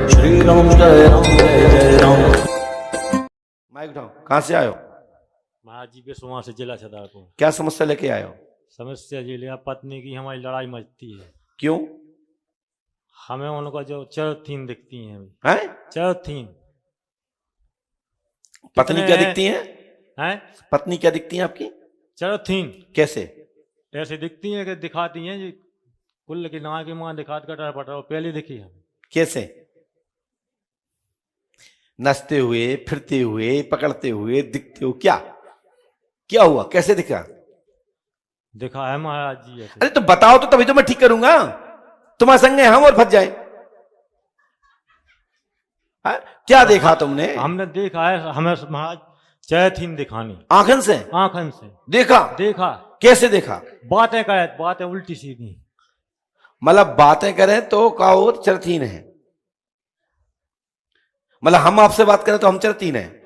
श्री राम जय राम। माइक उठाओ, कहाँ से आयो? महाराज जी वहाँ से जिला छतरपुर। क्या समस्या लेके आयो? समस्या जी लिया, पत्नी की हमारी लड़ाई मचती है। क्यों? हमें उनका जो चरथीन दिखती हैं हैं? चरथीन। पत्नी क्या दिखती हैं? हैं? पत्नी क्या दिखती हैं आपकी? चरथीन कैसे? ऐसे दिखती हैं कि दिखाती हैं जी कुल की ना की माँ दिखात कटर पटर पहले दिखी हमें। कैसे? नचते हुए, फिरते हुए, पकड़ते हुए, दिखते हो? क्या क्या हुआ? कैसे दिखा? दिखा है महाराज जी ऐसे। अरे तो बताओ तो तभी तो मैं ठीक करूंगा। तुम्हारे संग हम और फंस जाए। क्या देखा तुमने? हमने देखा है, हमें महाराज चरथीन दिखानी। आंखन से? आंखन से देखा? देखा। कैसे देखा? बातें करे, बातें उल्टी सीधी। मतलब बातें करें तो काओ चरथीन है, मतलब हम आपसे बात करें तो हम चरतीन है?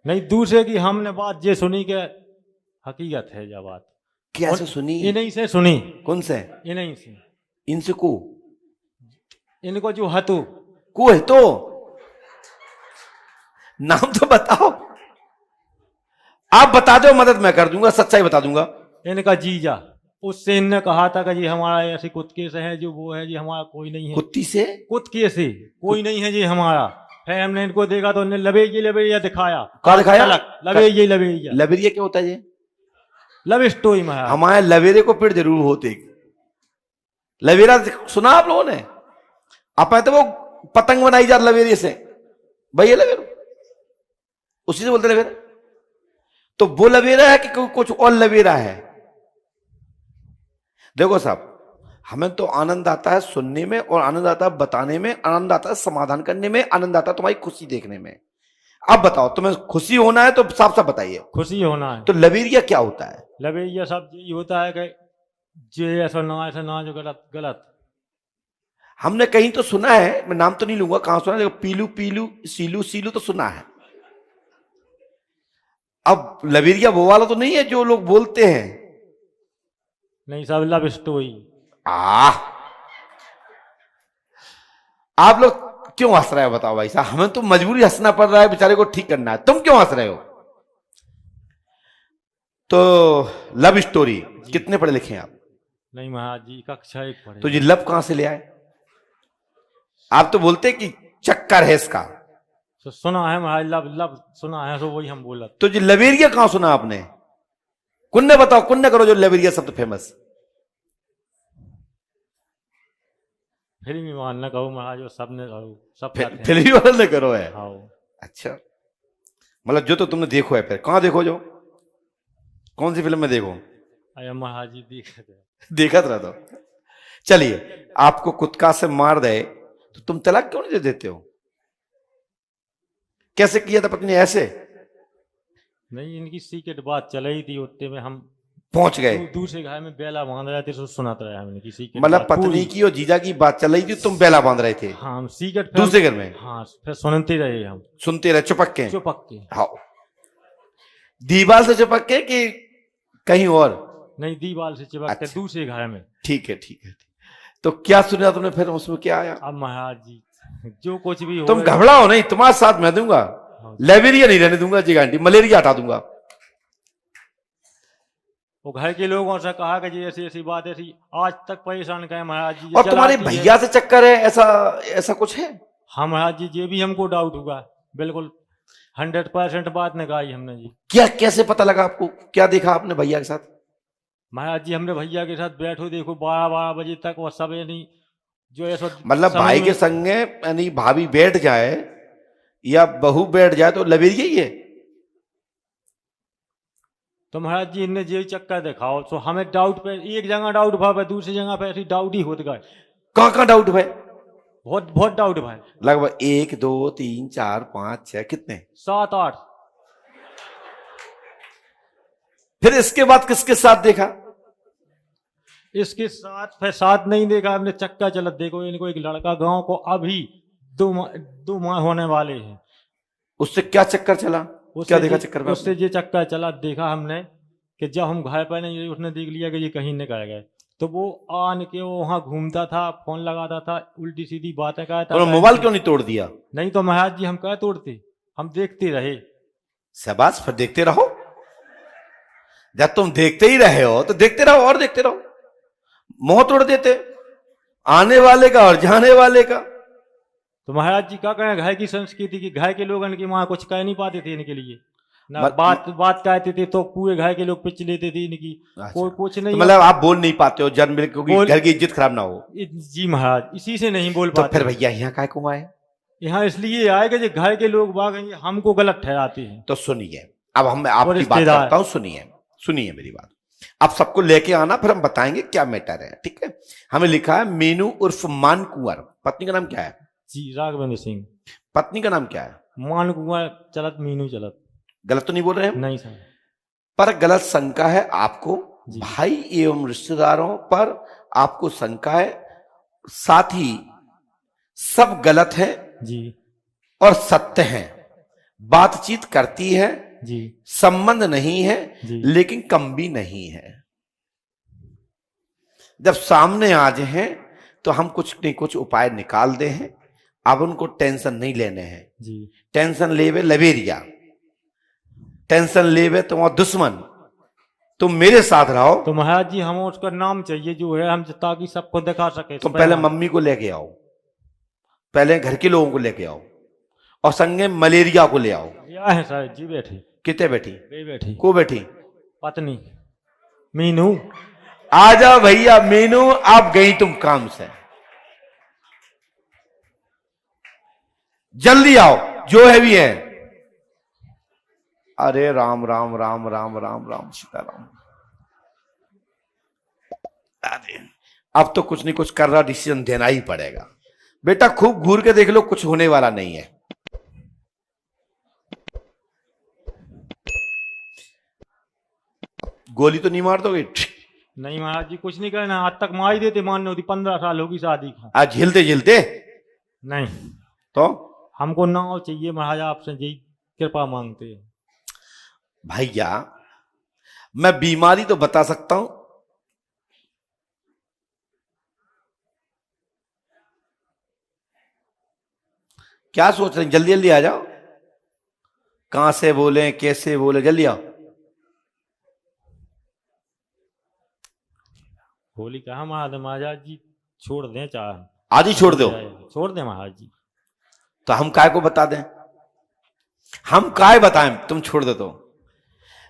नहीं, दूसरे की हमने बात ये सुनी के हकीकत है यह बात। कैसे सुनी? इन्हीं से सुनी। कौन से? इन्हीं से। इनसे को? इनको जो हतु को है तो नाम तो बताओ। आप बता दो, मदद मैं कर दूंगा, सच्चाई बता दूंगा। इनका जीजा, उससे इनने कहा था कि जी हमारा ऐसे कुत्के से है जो वो है जी हमारा कोई नहीं है। कुत्ती से? कुत्के से कोई नहीं है जी हमारा। फिर हमने इनको देखा तो इन्हें लबेरिया दिखाया। कहा दिखाया? लबेरिया। लवेरिया क्या होता है ये? लव स्टोरी में हमारे लवेरे को पेड़ जरूर होते। लवेरा सुना आप लोगों ने? आप तो वो पतंग बनाई जाती लवेरे से, भैया लवेरा उसी से बोलते लवेरा। तो वो लवेरा है कि कुछ और लवेरा है? देखो साहब, हमें तो आनंद आता है सुनने में, और आनंद आता है बताने में, आनंद आता है समाधान करने में, आनंद आता है तुम्हारी खुशी देखने में। अब बताओ, तुम्हें खुशी होना है तो साफ साफ बताइए। खुशी होना है तो लवेरिया क्या होता है? लबेरिया सब यही होता है कि जे ऐसा ना जो गलत गलत। हमने कहीं तो सुना है, मैं नाम तो नहीं लूंगा, कहां सुना है, देखो पीलू पीलू सीलू सीलू तो सुना है। अब लवेरिया वो वाला तो नहीं है जो लोग बोलते हैं? नहीं, सब लव स्टोरी। आप लोग क्यों हंस रहे हो बताओ भाई साहब? हमें तो मजबूरी हंसना पड़ रहा है, बेचारे को ठीक करना है, तुम क्यों हंस रहे हो? तो लव स्टोरी कितने पढ़े लिखे हैं आप? नहीं महाराज जी, कक्षा 1 पढ़े। तो ये लव कहां से ले आए? आप तो बोलते कि चक्कर है इसका। तो सुना है महाराज, लव लव सुना है, तो वही हम बोला। तो ये लवेरिया कहां सुना आपने? कुन्ने बताओ, कुन्ने करो जो लवेरिया शब्द फेमस। फिल्मी मान न कहो महाराज, जो सबने कहो सब फिल्मी वाले ने करो है? हाँ। अच्छा, मतलब जो तो तुमने देखो है, फिर कहां देखो? जो कौन सी फिल्म में देखो? अरे महाराज जी देखा था तो। चलिए, आपको कुत्ता से मार दे तो तुम तलाक क्यों नहीं दे देते हो? कैसे किया था पत्नी? ऐसे नहीं, इनकी सीक्रेट बात चल रही थी, उतने में हम पहुंच गए। दूसरे घर में बेला बांध रहे थे, तो सुनाते रहे हमने किसी के। मतलब पत्नी की और जीजा की बात चल रही थी, तुम बेला बांध रहे थे? हाँ, हम सीक्रेट दूसरे घर में? हाँ, फिर सुनते रहे हम। सुनते रहे चुपक के? चुपक के। हाँ, दीवार से चिपक के कि कहीं और? नहीं, दीवार से चिपक के। अच्छा। दूसरे घर में। ठीक है ठीक है। तो क्या सुना तुमने फिर? उसमें क्या आया? अब महाराज जी जो कुछ भी हो, तुम घबराओ नहीं, तुम्हारे साथ मैं दूंगा। लवेरिया नहीं रहने दूंगा जी, गांधी मलेरिया हटा दूंगा। वो घर के लोगों से कहा कि जी ऐसी ऐसी बात, ऐसी आज तक परेशान कहे महाराज जी। और तुम्हारे भैया से चक्कर है, ऐसा कुछ है? हाँ महाराज जी, ये भी हमको डाउट हुआ। बिल्कुल 100% बात निकाली हमने जी। क्या कैसे पता लगा आपको? क्या देखा आपने भैया के साथ? महाराज जी, हमने भैया के साथ बैठो देखो 12 बजे तक, वो सब नहीं जो ऐसा। मतलब भाई के संगे यानी भाभी बैठ जाए या बहू बैठ जाए तो लवेरिया ही है? तो महाराज जी, इनने ये चक्कर दिखाओ तो हमें डाउट पे, एक जगह डाउट भाई, दूसरी जगह पे ऐसी डाउट ही होत गए। कहां डाउट भाई? बहुत बहुत डाउट भाई। लगभग 1 2 3 4 5 6 कितने? 7 8। फिर इसके बाद किसके साथ देखा? इसके साथ फिर साथ नहीं देखा हमने, चक्का चलत देखो इनको। एक लड़का गांव को अभी 2 माह होने वाले हैं। उससे क्या चक्कर चला? क्या देखा चक्कर में? उससे ये चक्कर चला देखा हमने कि जब हम घर पर नहीं, उसने देख लिया कि ये कहीं निकल गए, तो वो आन के वो वहाँ घूमता था, फोन लगाता था, उल्टी सीधी बातें कहता तो था। मोबाइल क्यों नहीं तोड़ दिया? नहीं तो महाराज जी हम क्या तोड़ते, हम देखते रहे। शाबाश, फिर देखते रहो। जब तुम देखते ही रहे हो तो देखते रहो और देखते रहो। मोह तोड़ देते आने वाले का और जाने वाले का। तो महाराज जी क्या कहें, घर की संस्कृति की, घर के लोग इनकी वहां कुछ कह नहीं पाते थे इनके लिए ना, बात कहते थे तो पूरे घर के लोग पिच लेते थे इनकी। अच्छा। कोई कुछ तो नहीं, मतलब आप बोल नहीं पाते हो जन्म में, क्योंकि घर की इज्जत खराब ना हो। जी महाराज, इसी से नहीं बोल तो पाते। फिर भैया यहाँ काय को आए? यहाँ इसलिए आए कि जो घर के लोग बाग हैं, ये हमको गलत ठहराते हैं। तो सुनिए, अब हम आपकी बात रिश्तेदार। करता हूं, सुनिए सुनिए मेरी बात। अब सबको लेके आना, फिर हम बताएंगे क्या मैटर है, ठीक है? हमें लिखा है मीनू उर्फ मान कुंवर। पत्नी का नाम क्या है? जी राघवेंद्र सिंह। पत्नी का नाम क्या है? मान कुंवर चलत मीनू चलत। गलत तो नहीं बोल रहे हैं? नहीं सर। पर गलत शंका है आपको, जी। भाई एवं रिश्तेदारों पर आपको शंका है, साथ ही सब गलत है जी और सत्य है, बातचीत करती है, जी संबंध नहीं है जी। लेकिन कम भी नहीं है। जब सामने आ जाए तो हम कुछ नहीं कुछ उपाय निकाल दे हैं। अब उनको टेंशन नहीं लेने हैं जी। टेंशन लेवे लवेरिया, टेंशन लेवे तुम और दुश्मन, तुम मेरे साथ रहो। तो महाराज जी हमें उसका नाम चाहिए जो है, हम ताकि सबको दिखा सके। तुम पहले मम्मी को लेके आओ, पहले घर के लोगों को लेके आओ और संगे मलेरिया को ले आओ। क्या है सर जी? बैठे। कितने बैठी? बैठी। को बैठी? पत्नी मीनू। आ जाओ भैया मीनू, आप गई तुम काम से, जल्दी आओ, जो है भी है। अरे राम राम राम राम राम राम सीताराम। अरे अब तो कुछ नहीं कुछ कर रहा, डिसीजन देना ही पड़ेगा। बेटा खूब घूर के देख लो, कुछ होने वाला नहीं है। गोली तो नहीं मार दोगे? नहीं महाराज जी कुछ नहीं करना, आज तक मार ही देते, मानने होती 15 साल होगी शादी का। आज झेलते झेलते नहीं तो हमको नाव चाहिए महाराज, आपसे यही कृपा मांगते हैं। भैया मैं बीमारी तो बता सकता हूं, क्या सोच रहे हैं? जल्दी जल्दी आ जाओ, कहां से बोले कैसे बोले, जल्दी आओ। होली कहा महाराज जी, छोड़ दें चाह, आज ही छोड़ दो। छोड़ दें महाराज जी। तो हम काय को बता दें? हम काय बताएं तुम छोड़ दो तो?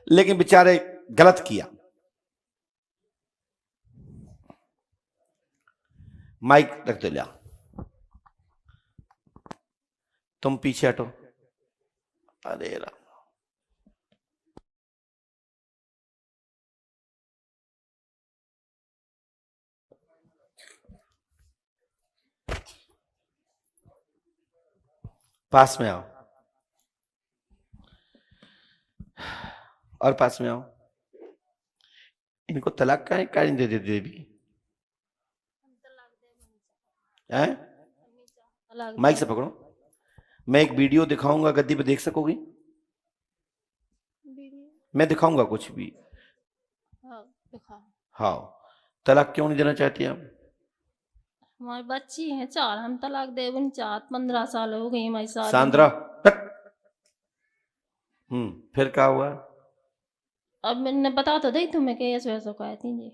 लेकिन बेचारे गलत किया। माइक रख दो, लिया तुम पीछे हटो। अरे राम, पास में आओ और पास में आओ। इनको तलाक का है, क्या नहीं दे देते भी है? माइक से पकड़ो, मैं एक वीडियो दिखाऊंगा, गद्दी पे देख सकोगी? मैं दिखाऊंगा कुछ भी। हाँ, तलाक क्यों नहीं देना चाहती आप? हमारी बच्ची है 4, हम तलाक दे नहीं चाहत, 15 साल हो गई हमारी शादी। सांद्रा फिर क्या हुआ? अब मैंने बता तो दी तुम्हें कि ऐसे वैसे कहती जी।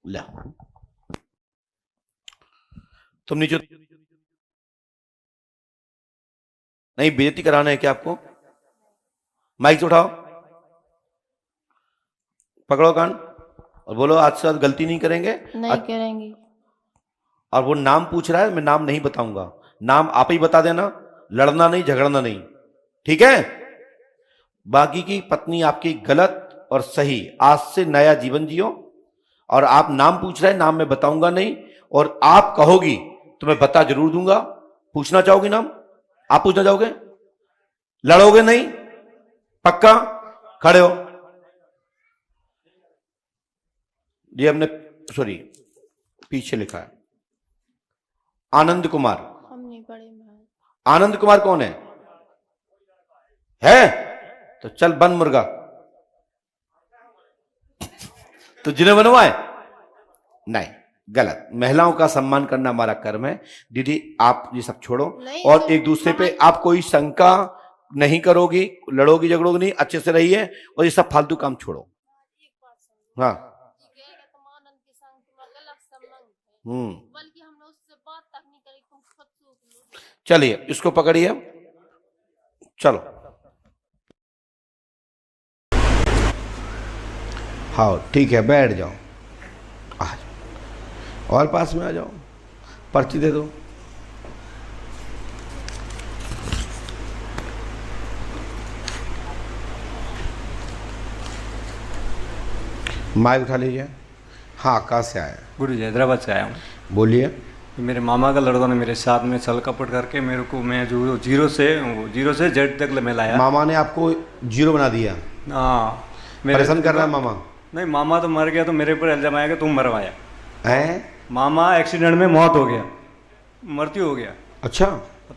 ला तुम नीचे नहीं, बेइज्जती कराना है क्या आपको? माइक से उठाओ, पकड़ो कान और बोलो आज से गलती नहीं करेंगे। नहीं करेंगे। और वो नाम पूछ रहा है, मैं नाम नहीं बताऊंगा, नाम आप ही बता देना, लड़ना नहीं झगड़ना नहीं, ठीक है? बाकी की पत्नी आपकी गलत और सही, आज से नया जीवन जियो। और आप नाम पूछ रहे हैं, नाम मैं बताऊंगा नहीं, और आप कहोगी तो मैं बता जरूर दूंगा। पूछना चाहोगी नाम? आप पूछना चाहोगे? लड़ोगे नहीं? पक्का? खड़े हो। ये हमने सॉरी पीछे लिखा है आनंद कुमार। हम नहीं पढ़े महाराज। आनंद कुमार कौन है? तो चल बन मुर्गा। तो जिन्हें बनवाए नहीं, गलत। महिलाओं का सम्मान करना हमारा कर्म है। दीदी आप ये सब छोड़ो नहीं, और तो एक दूसरे पे आप कोई शंका नहीं करोगी, लड़ोगी झगड़ोगी नहीं, अच्छे से रहिए और ये सब फालतू काम छोड़ो। हाँ बल्कि हमने उससे बात तक नहीं करी, तुम खुद सूख लो। चलिए इसको पकड़िए, चलो। हाँ ठीक है, बैठ जाओ, आ जाओ और पास में आ जाओ, पर्ची दे दो। माइक उठा लीजिए। हाँ कहाँ से आया? गुरु जी हैदराबाद से आया हूँ। बोलिए। मेरे मामा का लड़का ने मेरे साथ में छल कपट करके मेरे को, मैं जो जीरो से जेड तक मैं लाया। मामा ने आपको जीरो बना दिया? हाँ। परेशान कर रहा है मामा? नहीं, मामा तो मर गया तो मेरे ऊपर इल्जाम आया कि तुम मरवाया है। मामा एक्सीडेंट में मौत हो गया, मृत्यु हो गया। अच्छा।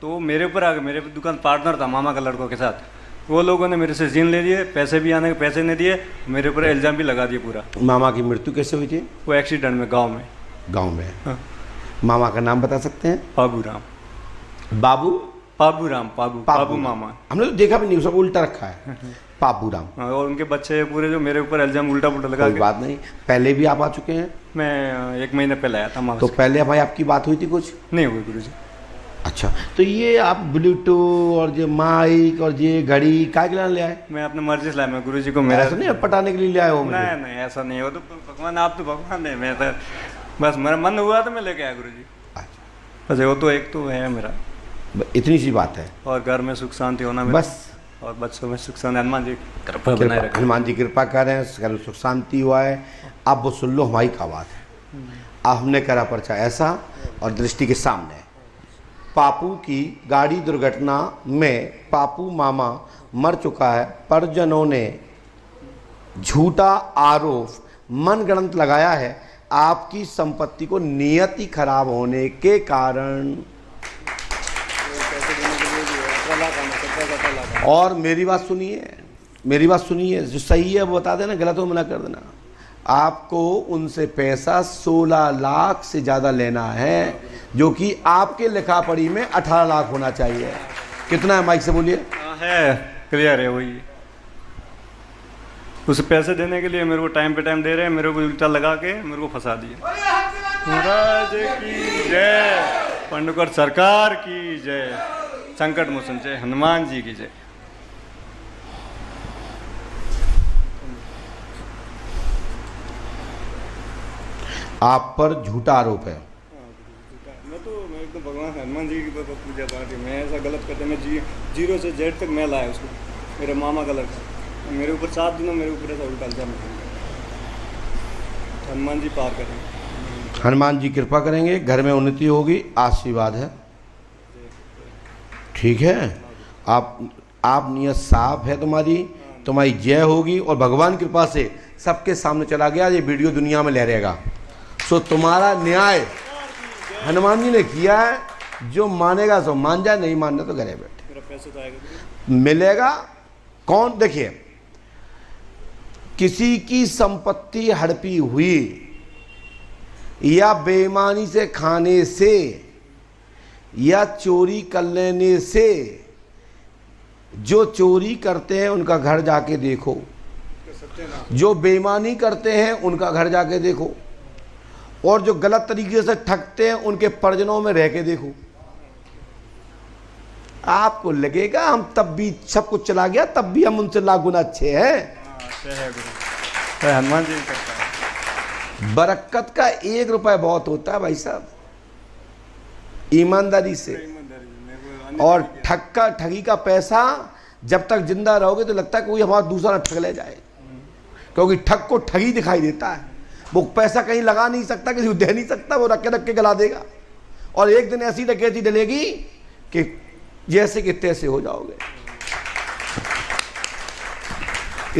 तो मेरे ऊपर आ गया, मेरे दुकान पार्टनर था मामा का लड़कों के साथ, वो लोगों ने मेरे से जीन ले लिए, पैसे भी आने के पैसे नहीं दिए, मेरे ऊपर इल्जाम भी लगा दिए पूरा। मामा की मृत्यु कैसे हुई थी? वो एक्सीडेंट में गाँव में। गाँव में? हाँ। मामा का नाम बता सकते हैं? पाबू राम। बाबू? पाबू राम, पाबू मामा। हमने तो देखा भी नहीं, सब उल्टा रखा है। पाबू राम। और उनके बच्चे पूरे जो मेरे ऊपर इल्जाम उल्टा पुल्टा लगा। कोई बात नहीं, पहले भी आप आ चुके हैं? मैं 1 महीने पहले आया था। तो पहले भाई आपकी बात हुई थी कुछ? नहीं हुई गुरुजी। अच्छा, तो ये आप ब्लूटूथ और ये माइक और ये घड़ी काय के ले आए? मैं अपने मर्जी से लाया, मैं गुरुजी को मेरा ऐसा नहीं पटाने के लिए ले आए हो? नहीं नहीं ऐसा नहीं हो, तो भगवान, आप तो भगवान है, मैं तो बस मेरा मन हुआ तो मैं लेके आया गुरुजी। बस वो तो एक तो है मेरा, इतनी सी बात है। और घर में सुख शांति होना बस, और बच्चों में सुख शांति, हनुमान जी कृपा बनाए रखें। हनुमान जी कृपा कर रहे हैं, घर में सुख शांति हुआ है। आप वो सुन लो हमारी का बात है। अब हमने करा पर्चा ऐसा और दृष्टि के सामने पापू की गाड़ी दुर्घटना में पापू मामा मर चुका है। परिजनों ने झूठा आरोप मनगढ़ंत लगाया है आपकी संपत्ति को नियति खराब होने के कारण। और मेरी बात सुनिए, मेरी बात सुनिए, जो सही है वो बता देना, गलत हो मना कर देना। आपको उनसे पैसा 16 लाख से ज़्यादा लेना है, जो कि आपके लिखा पढ़ी में 18 लाख होना चाहिए। कितना है? माइक से बोलिए। है क्लियर है वही। उसे पैसे देने के लिए मेरे को टाइम पे टाइम दे रहे हैं, मेरे को उल्टा लगा के मेरे को फंसा दिए। महाराज की जय, पंडुकर सरकार की जय, संकट मोचन जय, हनुमान जी की जय। आप पर झूठा आरोप है। मैं तो भगवान हनुमान जी की पूजा पाठ है, मैं ऐसा गलत करते, मैं जीरो से जेड तक मैं लाया उसको, मेरे मामा का लड़का, मेरे ऊपर 7 दिनों मेरे ऊपर ऐसा उल्टा इल्जाम। हनुमान जी पार करेंगे, हनुमान जी कृपा करेंगे, घर में उन्नति होगी, आशीर्वाद है। ठीक है, आप नियत साफ है तुम्हारी जय होगी और भगवान कृपा से सबके सामने चला गया, ये वीडियो दुनिया में लहरेगा। सो तुम्हारा न्याय हनुमान जी ने किया है, जो मानेगा सो मान जाए, नहीं मानना तो घरे बैठे। मेरा पैसा तो आएगा, मिलेगा। कौन? देखिए, किसी की संपत्ति हड़पी हुई या बेईमानी से खाने से या चोरी कर लेने से, जो चोरी करते हैं उनका घर जाके देखो, जो बेईमानी करते हैं उनका घर जाके देखो, और जो गलत तरीके से ठगते हैं उनके परिजनों में रह के देखो। आपको लगेगा हम तब भी सब कुछ चला गया, तब भी हम उनसे लाख गुना अच्छे हैं। हनुमान जी करता है। बरकत का 1 रुपया बहुत होता है भाई साहब, ईमानदारी से। और ठगी का पैसा जब तक जिंदा रहोगे तो लगता है कोई हमारा दूसरा ठग ले जाए, क्योंकि ठग को ठगी दिखाई देता है। वो पैसा कहीं लगा नहीं सकता, किसी को दे नहीं सकता, वो रख के गला देगा। और एक दिन ऐसी डकैती डलेगी कि जैसे कि तैसे हो जाओगे।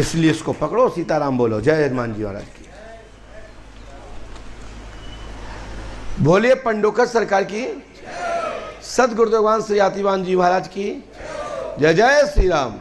इसलिए इसको पकड़ो, सीताराम बोलो, जय हनुमान जी महाराज की। बोलिए पंडोकर सरकार की, सदगुरुदेवान श्री आतिवान जी महाराज की जय। जय श्री राम।